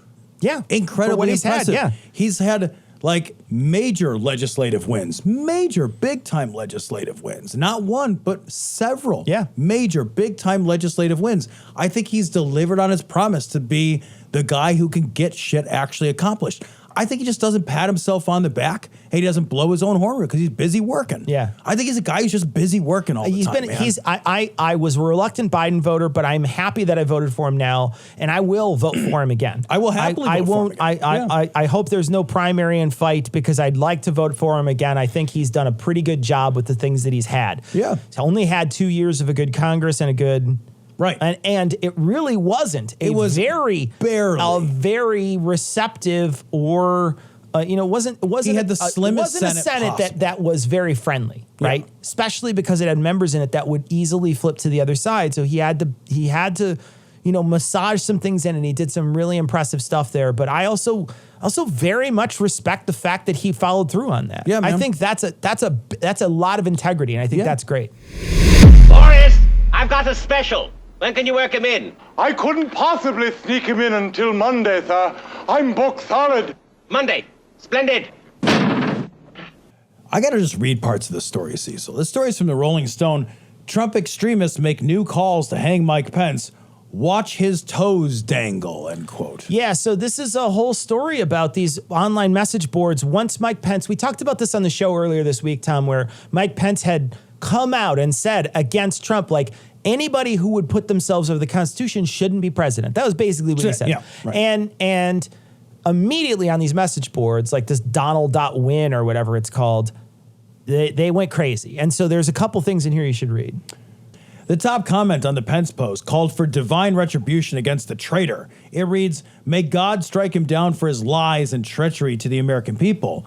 Yeah. Incredibly impressive. Yeah. He's had major legislative wins, major big-time legislative wins. Not one, but several major big-time legislative wins. I think he's delivered on his promise to be the guy who can get shit actually accomplished. I think he just doesn't pat himself on the back and he doesn't blow his own horn because he's busy working. Yeah. I think he's a guy who's just busy working all the time, man. I was a reluctant Biden voter, but I'm happy that I voted for him now, and I will vote for him again. I will happily vote for him again. I hope there's no primary and fight because I'd like to vote for him again. I think he's done a pretty good job with the things that he's had. Yeah. He's only had 2 years of a good Congress and a good... Right. And it really wasn't. It was barely a very receptive or, it wasn't he had the slimmest a Senate that was very friendly, right? Yeah. Especially because it had members in it that would easily flip to the other side. So he had to, massage some things in, and he did some really impressive stuff there. But I also very much respect the fact that he followed through on that. Yeah, man. I think that's a lot of integrity, and I think that's great. Boris, I've got a special. When can you work him in? I couldn't possibly sneak him in until Monday, sir. I'm booked solid. Monday. Splendid. I I got to just read parts of the story, Cecil. This story is from the Rolling Stone. Trump extremists make new calls to hang Mike Pence. Watch his toes dangle, end quote. Yeah, so this is a whole story about these online message boards. Once Mike Pence, we talked about this on the show earlier this week, Tom, where Mike Pence had come out and said against Trump, like, anybody who would put themselves over the Constitution shouldn't be president. That was basically what he said. Yeah, right. And immediately on these message boards, like this Donald.win or whatever it's called, they went crazy. And so there's a couple things in here you should read. The top comment on the Pence post called for divine retribution against the traitor. It reads, "May God strike him down for his lies and treachery to the American people."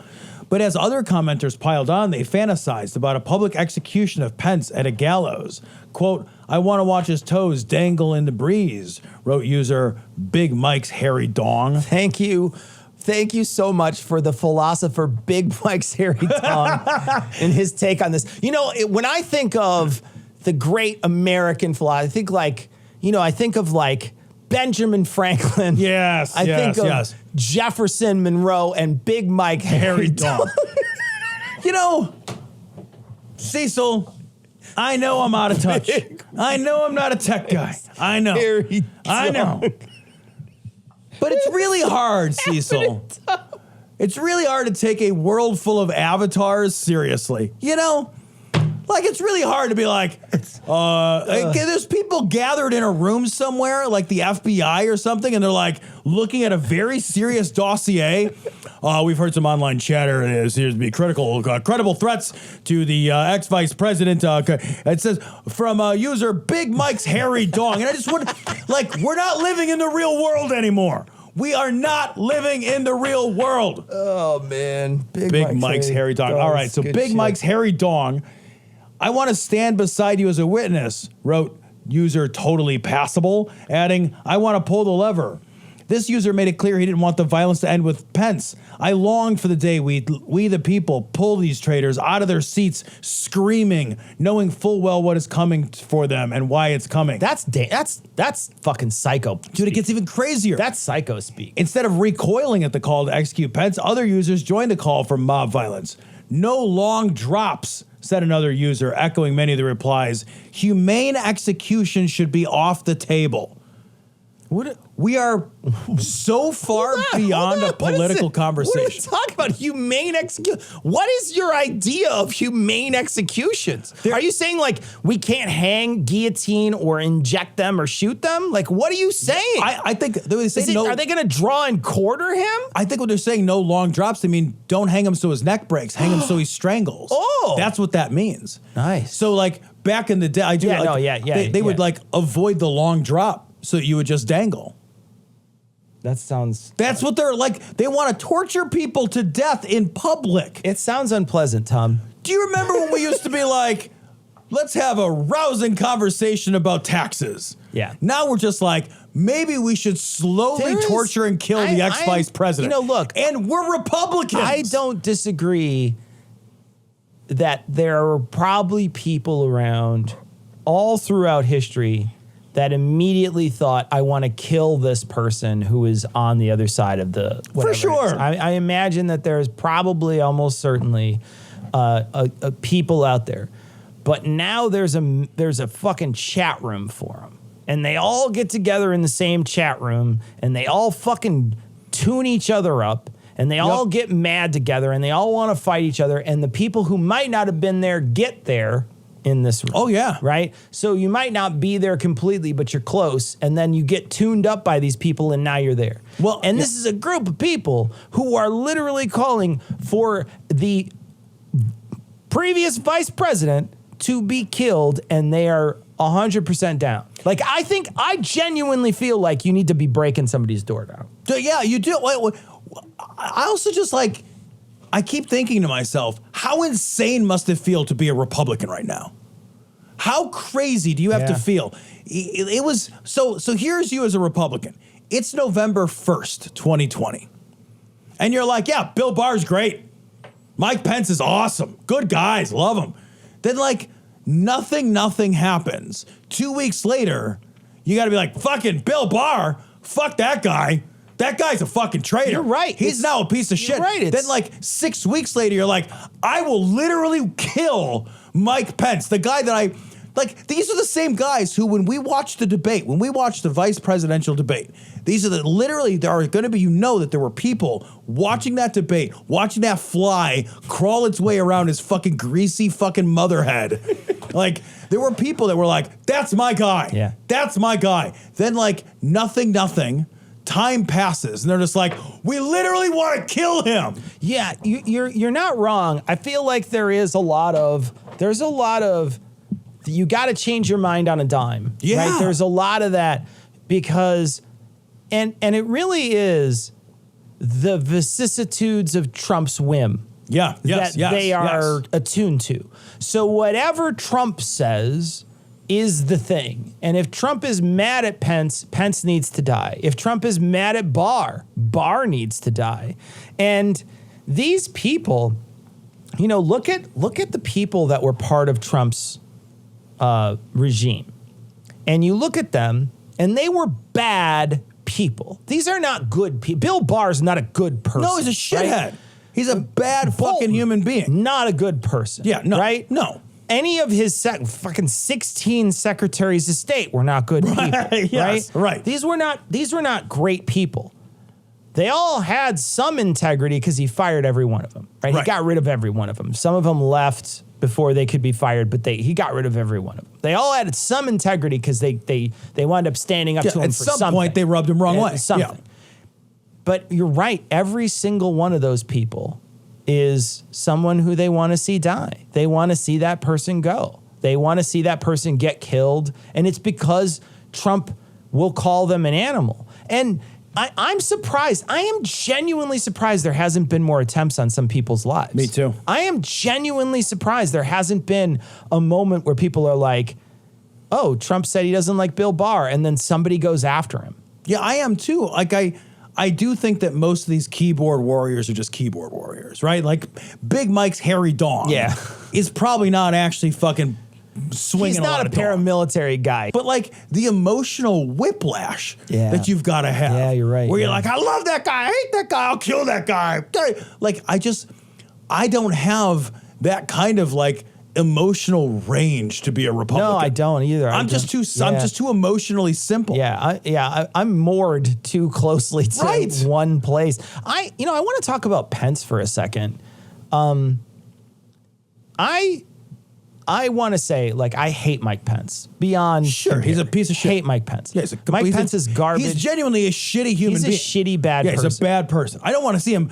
But as other commenters piled on, they fantasized about a public execution of Pence at a gallows. Quote, "I want to watch his toes dangle in the breeze," wrote user Big Mike's Hairy Dong. Thank you. Thank you so much for the philosopher Big Mike's Hairy Dong and his take on this. You know, when I think of the great American philosophy, I think of like Benjamin Franklin. Yes, I think of Jefferson, Monroe, and Big Mike Hairy Dong. You know, Cecil, I know I'm out of touch. I know I'm not a tech guy. I know. I know. But it's really hard, Cecil. It's really hard to take a world full of avatars seriously. You know? Like, it's really hard to be like, there's people gathered in a room somewhere, like the FBI or something, and they're like looking at a very serious dossier. We've heard some online chatter. It seems to be credible threats to the ex-vice president. It says from user Big Mike's Hairy Dong. And I just would, like, we're not living in the real world anymore. We are not living in the real world. Oh, man. Big Mike's Hairy Dong. All right, so Big Mike's Hairy Dong. "I want to stand beside you as a witness," wrote user Totally Passable, adding, "I want to pull the lever." This user made it clear he didn't want the violence to end with Pence. "I longed for the day we the people pull these traitors out of their seats screaming, knowing full well what is coming for them and why it's coming." That's fucking psycho. Dude, it gets even crazier. That's psycho speak. Instead of recoiling at the call to execute Pence, other users joined the call for mob violence. "No long drops," said another user, echoing many of the replies. "Humane execution should be off the table." We are so far beyond a political conversation. What are we talking about? Humane execution? What is your idea of humane executions? Are you saying like we can't hang, guillotine, or inject them or shoot them? Like, what are you saying? I think they say are they going to draw and quarter him? I think when they're saying no long drops, they mean don't hang him so his neck breaks. Hang him so he strangles. Oh, that's what that means. Nice. So like back in the day, they would like avoid the long drop. So you would just dangle. That's what they're like. They want to torture people to death in public. It sounds unpleasant, Tom. Do you remember when we used to be like, let's have a rousing conversation about taxes? Yeah. Now we're just like, maybe we should slowly torture and kill the ex-vice president. You know, look. And we're Republicans. I don't disagree that there are probably people around all throughout history that immediately thought, I want to kill this person who is on the other side of the whatever. For sure. I imagine that there's probably almost certainly people out there. But now there's a fucking chat room for them. And they all get together in the same chat room and they all fucking tune each other up. And they all get mad together and they all want to fight each other. And the people who might not have been there get there in this room. Oh, yeah. Right? So you might not be there completely, but you're close. And then you get tuned up by these people and now you're there. Well, and this is a group of people who are literally calling for the previous vice president to be killed, and they are 100% down. Like, I genuinely feel like you need to be breaking somebody's door down. Yeah, you do. I also just like, I keep thinking to myself, how insane must it feel to be a Republican right now? How crazy do you have to feel? It was, so here's you as a Republican. It's November 1st, 2020. And you're like, yeah, Bill Barr's great. Mike Pence is awesome. Good guys, love him. Then like, nothing happens. 2 weeks later, you gotta be like, fucking Bill Barr, fuck that guy. That guy's a fucking traitor. You're right. He's now a piece of shit. Right. Then like 6 weeks later, you're like, I will literally kill Mike Pence, the guy that I... Like, these are the same guys who, when we watch the debate, when we watch the vice presidential debate, these are literally, there are going to be, that there were people watching that debate, watching that fly crawl its way around his fucking greasy fucking mother head. Like, there were people that were like, that's my guy. Yeah. That's my guy. Then, like, nothing. Time passes, and they're just like, we literally want to kill him. Yeah, you're not wrong. I feel like there's a lot of, you got to change your mind on a dime. Yeah. Right? There's a lot of that because, and it really is the vicissitudes of Trump's whim. Yeah. Yes. That they are attuned to. So whatever Trump says is the thing. And if Trump is mad at Pence, Pence needs to die. If Trump is mad at Barr needs to die. And these people, look at the people that were part of Trump's regime. And you look at them, and they were bad people. These are not good people. Bill Barr's not a good person. No, he's a shithead. Right? He's a bad fucking human being. Not a good person. Yeah, no. Right? No. Any of his fucking 16 secretaries of state were not good people. Yes, right. These were not great people. They all had some integrity because he fired every one of them. Right? He got rid of every one of them. Some of them left before they could be fired, but he got rid of every one of them. They all had some integrity because they wound up standing up to him for something. At some point, they rubbed him wrong way. Something. Yeah. But you're right. Every single one of those people is someone who they want to see die. They want to see that person go. They want to see that person get killed. And it's because Trump will call them an animal. And I'm surprised. I am genuinely surprised there hasn't been more attempts on some people's lives. Me too. I am genuinely surprised there hasn't been a moment where people are like, oh, Trump said he doesn't like Bill Barr, and then somebody goes after him. Yeah, I am too. Like, I do think that most of these keyboard warriors are just keyboard warriors, right? Like, Big Mike's hairy dong is probably not actually fucking swinging. He's not a paramilitary guy. But like the emotional whiplash that you've got to have. Yeah, you're right. Where you're like, I love that guy, I hate that guy, I'll kill that guy. Like, I don't have that kind of like emotional range to be a Republican. No, I don't either. I'm just too emotionally simple. I'm moored too closely to one place. I want to talk about Pence for a second. I want to say, like, I hate Mike Pence beyond. Sure, he's a piece of shit. Hate Mike Pence. Yeah, Mike Pence is garbage. He's genuinely a shitty human being. He's a shitty bad person. He's a bad person. I don't want to see him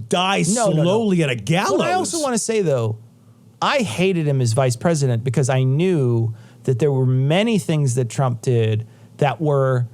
die slowly at a gallows. Well, I also want to say, though, I hated him as vice president because I knew that there were many things that Trump did that were,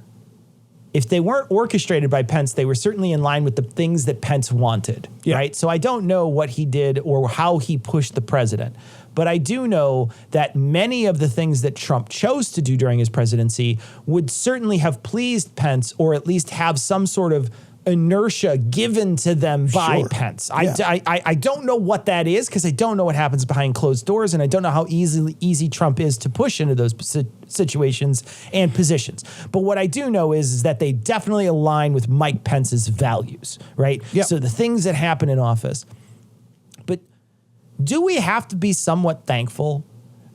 if they weren't orchestrated by Pence, they were certainly in line with the things that Pence wanted, right? So I don't know what he did or how he pushed the president. But I do know that many of the things that Trump chose to do during his presidency would certainly have pleased Pence, or at least have some sort of inertia given to them by Pence. I don't know what that is because I don't know what happens behind closed doors, and I don't know how easy Trump is to push into those situations and positions. But what I do know is that they definitely align with Mike Pence's values, right? Yep. So the things that happen in office. But do we have to be somewhat thankful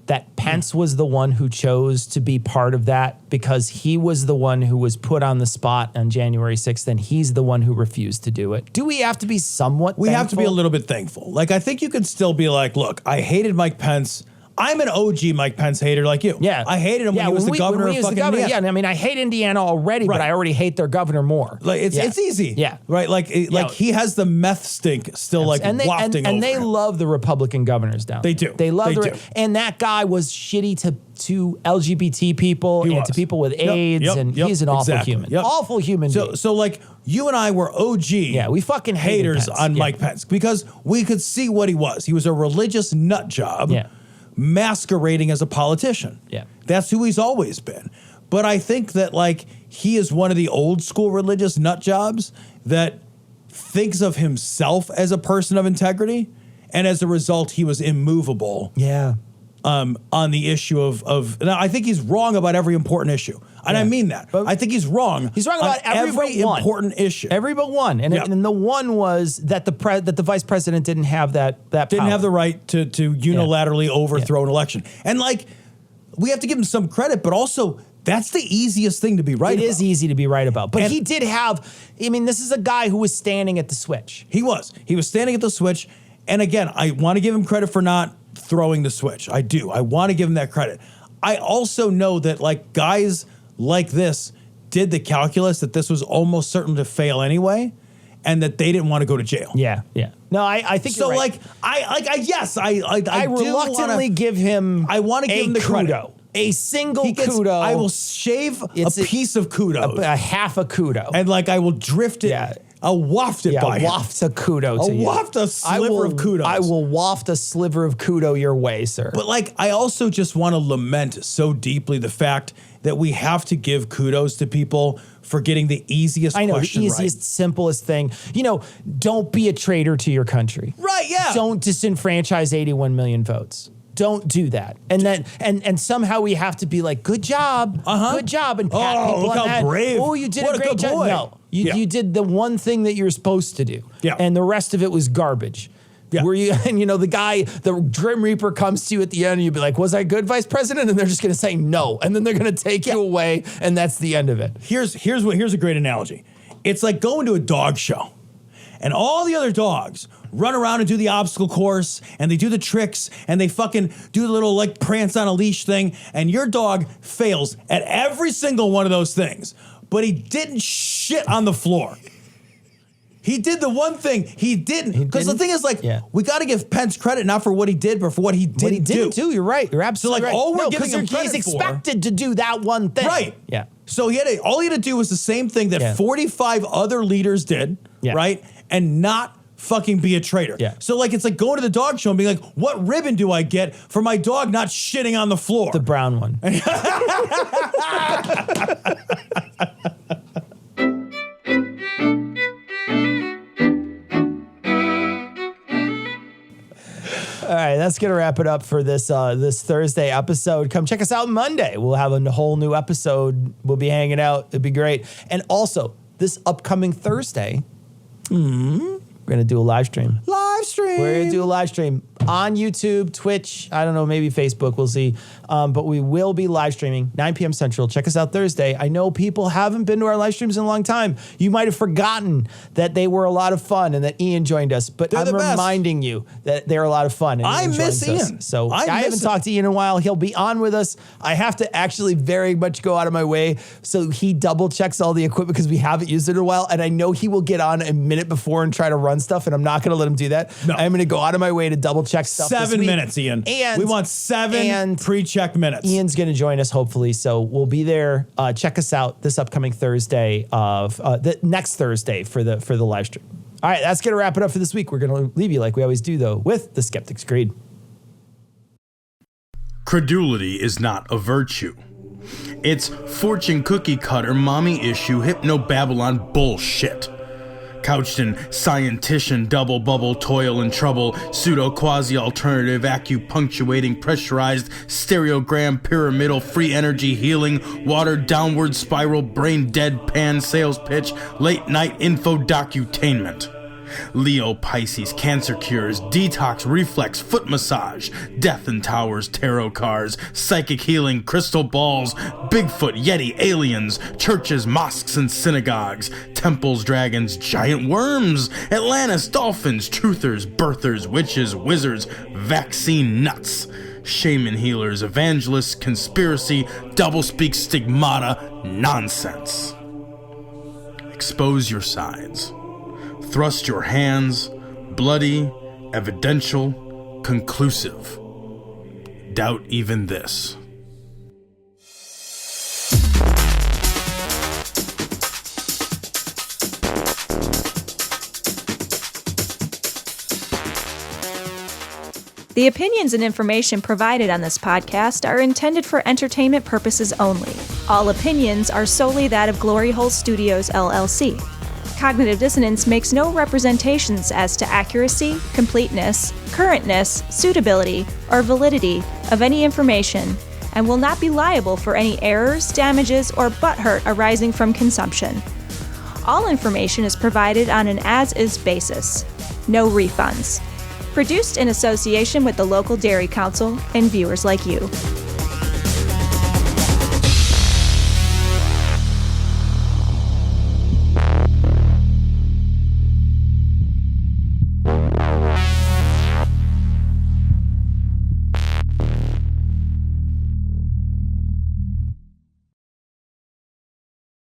that Pence was the one who chose to be part of that because he was the one who was put on the spot on January 6th and he's the one who refused to do it? Do we have to be somewhat thankful? We have to be a little bit thankful. Like, I think you can still be like, look, I hated Mike Pence. I'm an OG Mike Pence hater like you. Yeah. I hated him when he was the governor of fucking Indiana. Yeah, I mean, I hate Indiana already, but I already hate their governor more. Like, it's easy. Yeah. Right? Like, he has the meth stink still wafting over And they love the Republican governors down there. They do. They love and that guy was shitty to LGBT people and to people with AIDS, and he's an awful human. Awful human being. So like, you and I were OG we fucking haters on Mike Pence because we could see what he was. He was a religious nut job. Masquerading as a politician. Yeah. That's who he's always been. But I think that, like, he is one of the old school religious nut jobs that thinks of himself as a person of integrity, and as a result, he was immovable. Yeah. on the issue of now, I think he's wrong about every important issue. And I mean that. But I think he's wrong. He's wrong about every important issue. Every but one. And the one was that the vice president didn't have that didn't power. have the right to unilaterally overthrow an election. And like, we have to give him some credit, but also that's the easiest thing to be right about. It is easy to be right about. But he did have, I mean, this is a guy who was standing at the switch. He was standing at the switch. And again, I want to give him credit for not throwing the switch. I do. I want to give him that credit. I also know that like guys like this did the calculus that this was almost certain to fail anyway, and that they didn't want to go to jail. Yeah. No, I think so. You're right. I reluctantly give him. I want to give him the kudo. credit. A single kudo. I will shave a piece of kudos, a half a kudo, and like I will drift it. Yeah. I'll waft it by him. Waft a kudo to you. I'll waft a sliver of kudos. I will waft a sliver of kudo your way, sir. But like, I also just want to lament so deeply the fact that we have to give kudos to people for getting the easiest question right. The easiest, simplest thing. You know, don't be a traitor to your country. Right, yeah. Don't disenfranchise 81 million votes. Don't do that. And then and somehow we have to be like, good job. Good job. And pat people look on the how head. brave. Oh, you did What a great job. boy. No. You did the one thing that you're supposed to do. Yeah. And the rest of it was garbage. Yeah. The Grim Reaper comes to you at the end and you'll be like, was I good, Vice President? And they're just going to say no. And then they're going to take you away. And that's the end of it. Here's a great analogy. It's like going to a dog show and all the other dogs run around and do the obstacle course and they do the tricks and they fucking do the little like prance on a leash thing. And your dog fails at every single one of those things, but he didn't shit on the floor. He did the one thing he didn't. Because the thing is, like, we got to give Pence credit not for what he did, but for what he didn't do. You're right. You're absolutely right. All we're giving him credit he's expected to do that one thing. Right. Yeah. So all he had to do was the same thing that 45 other leaders did, right? And not fucking be a traitor. Yeah. So, like, it's like going to the dog show and being like, what ribbon do I get for my dog not shitting on the floor? The brown one. All right, that's going to wrap it up for this this Thursday episode. Come check us out Monday. We'll have a whole new episode. We'll be hanging out. It'll be great. And also, this upcoming Thursday, we're going to do a live stream. We're going to do a live stream on YouTube, Twitch, I don't know, maybe Facebook, we'll see. But we will be live streaming 9 p.m. Central. Check us out Thursday. I know people haven't been to our live streams in a long time. You might have forgotten that they were a lot of fun and that Ian joined us. But I'm reminding you that they're a lot of fun. And I miss Ian. So I haven't talked to Ian in a while. He'll be on with us. I have to actually very much go out of my way. So he double checks all the equipment because we haven't used it in a while. And I know he will get on a minute before and try to run stuff. And I'm not going to let him do that. No. I'm going to go out of my way to double check stuff. 7 minutes, Ian. And we want 7 pre-check minutes. Ian's going to join us, hopefully. So we'll be there. Check us out this upcoming Thursday the next Thursday for the live stream. All right, that's going to wrap it up for this week. We're going to leave you like we always do, though, with the Skeptic's Creed. Credulity is not a virtue. It's fortune cookie cutter, mommy issue, hypno-Babylon bullshit. Couched in scientician, double bubble, toil and trouble, pseudo quasi alternative, acupunctuating, pressurized, stereogram, pyramidal, free energy healing, watered downward spiral, brain deadpan sales pitch, late night info docutainment. Leo, Pisces, cancer cures, detox, reflex, foot massage, death and towers, tarot cards, psychic healing, crystal balls, Bigfoot, Yeti, aliens, churches, mosques and synagogues, temples, dragons, giant worms, Atlantis, dolphins, truthers, birthers, witches, wizards, vaccine nuts, shaman healers, evangelists, conspiracy, doublespeak, stigmata, nonsense. Expose your sides. Thrust your hands, bloody, evidential, conclusive. Doubt even this. The opinions and information provided on this podcast are intended for entertainment purposes only. All opinions are solely that of Glory Hole Studios, LLC. Cognitive Dissonance makes no representations as to accuracy, completeness, currentness, suitability, or validity of any information, and will not be liable for any errors, damages, or butthurt arising from consumption. All information is provided on an as-is basis. No refunds. Produced in association with the local Dairy Council and viewers like you.